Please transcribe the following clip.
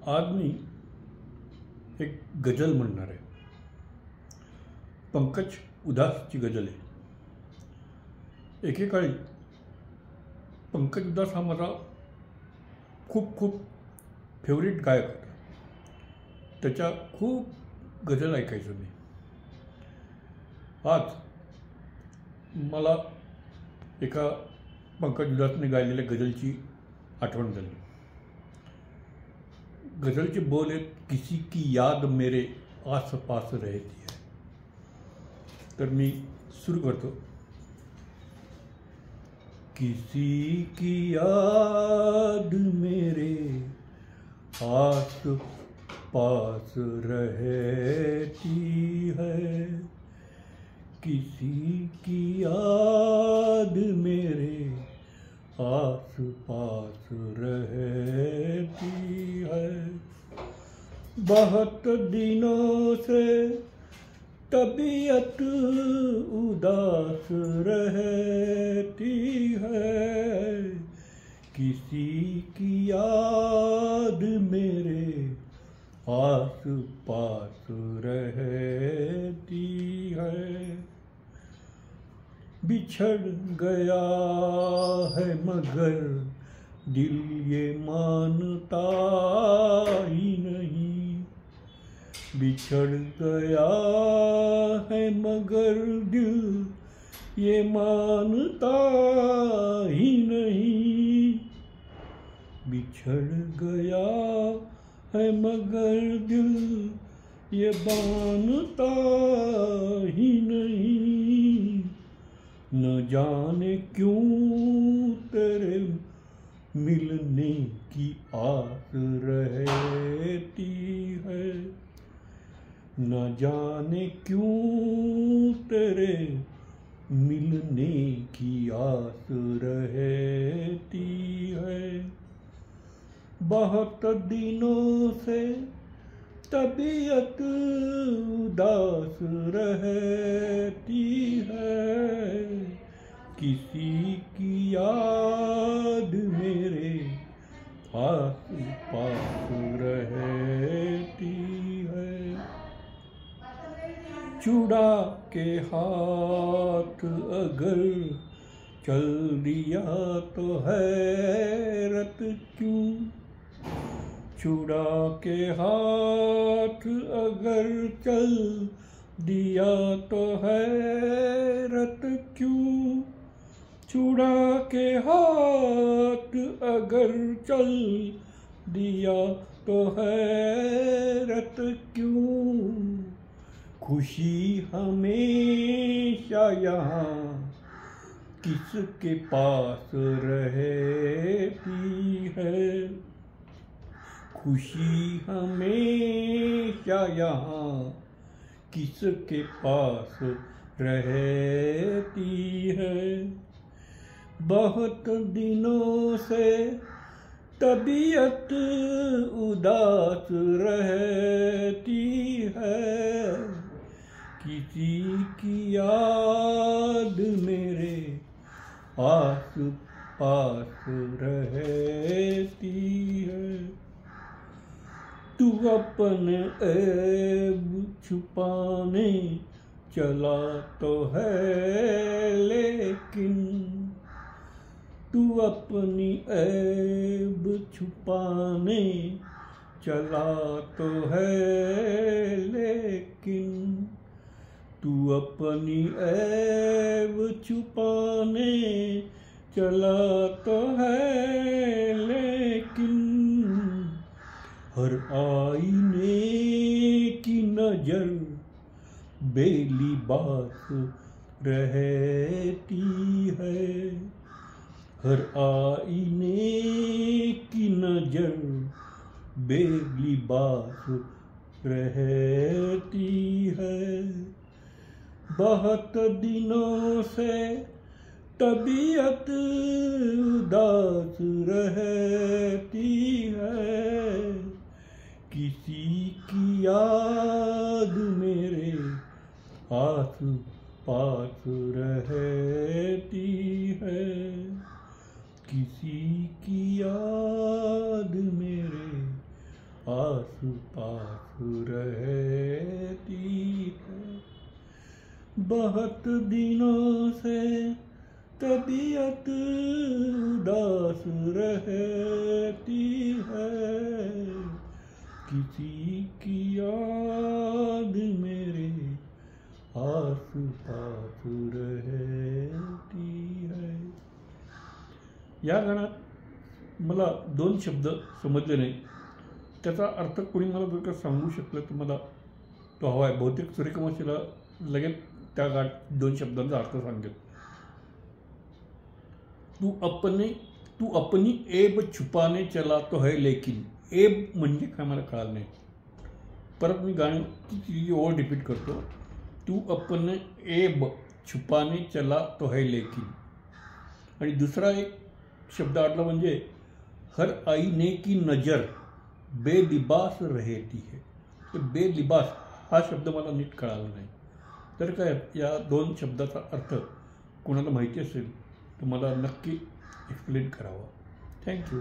आज मी एक गजल म्हणणार आहे. पंकज उधासची गजल आहे. एकेकाळी पंकज उधास हा माझा खूप फेवरेट गायक होता. त्याच्या खूप गजल ऐकायचो मी. आज मला एका पंकज उधासने गायलेल्या गजलची आठवण झाली. गजलचे बोल आहेत, किसी की याद मेरे आस पास रहती है. तर मी सुरू करतो. किसी की याद मेरे आस पास रहती है, किसी की याद मेरे आस पास रहती है. बहुत दिनों से तबीयत उदास रहती है, किसी की याद मेरे आस पास रहती है. बिछड़ गया है मगर दिल ये मानता ही नहीं, बिछड़ गया है मगर दिल ये मानता ही नहीं, बिछड़ गया है मगर दिल ये मानता ही नहीं. न जाने क्यों तेरे मिलने की आस रहती है, न जाने क्यों तेरे मिलने की आस रहती है. बहुत दिनों से तबीयत उदास रहती है, किसी की याद मेरे आस पास रहती है. चुड़ा के हाथ अगर चल दिया तो हैरत क्यों, चुड़ा के हाथ अगर चल दिया तो हैरत क्यों, चुड़ा के हाथ अगर चल दिया तो हैरत क्यों. खुशी हमेशा यहाँ किसके पास रहती है, खुशी हमेशा यहाँ किसके पास रहती है. बहुत दिनों से तबीयत उदास रहती है, किसी की याद मेरे आस पास रहती है. तू अपने ऐब छुपाने चला तो है लेकिन, तू अपनी ऐब छुपाने चला तो है लेकिन, तू अपनी ऐब छुपाने चला तो है लेकिन, हर आईने की नजर बेलिबास रहती है, हर आईने की नजर बेलिबास रहती है. बहुत दिनों से तबीयत उदास रहती है, किसी की याद मेरे आस पास रहती है, किसी की याद मेरे रहती है, किसी की याद मेरे आस पास रहती है. या गाण्यात मला 2 शब्द समजले नाही. त्याचा अर्थ कोणी मला जर का सांगू शकलं तर मला तो हवा आहे. बहुतेक सूर्यकुमारशीला लगेच त्या 2 शब्दांचा अर्थ सांगेल. तू अपनी ऐब छुपाने चला तो है लेकिन. ऐब म्हणजे काय मला कळालं नाही. परत मी गाण्याची ओळ रिपीट करतो. तू अपने ऐब छुपाने चला तो है लेकिन. आणि दुसरा एक शब्द आडला म्हणजे हर आईने की नजर बेलिबास रहती है. तर बेलिबास हा शब्द मला नीट कळाला नाही. तर काय या 2 शब्दाचा अर्थ कोणाला माहिती असेल तर मला नक्की एक्सप्लेन करावा. थँक्यू.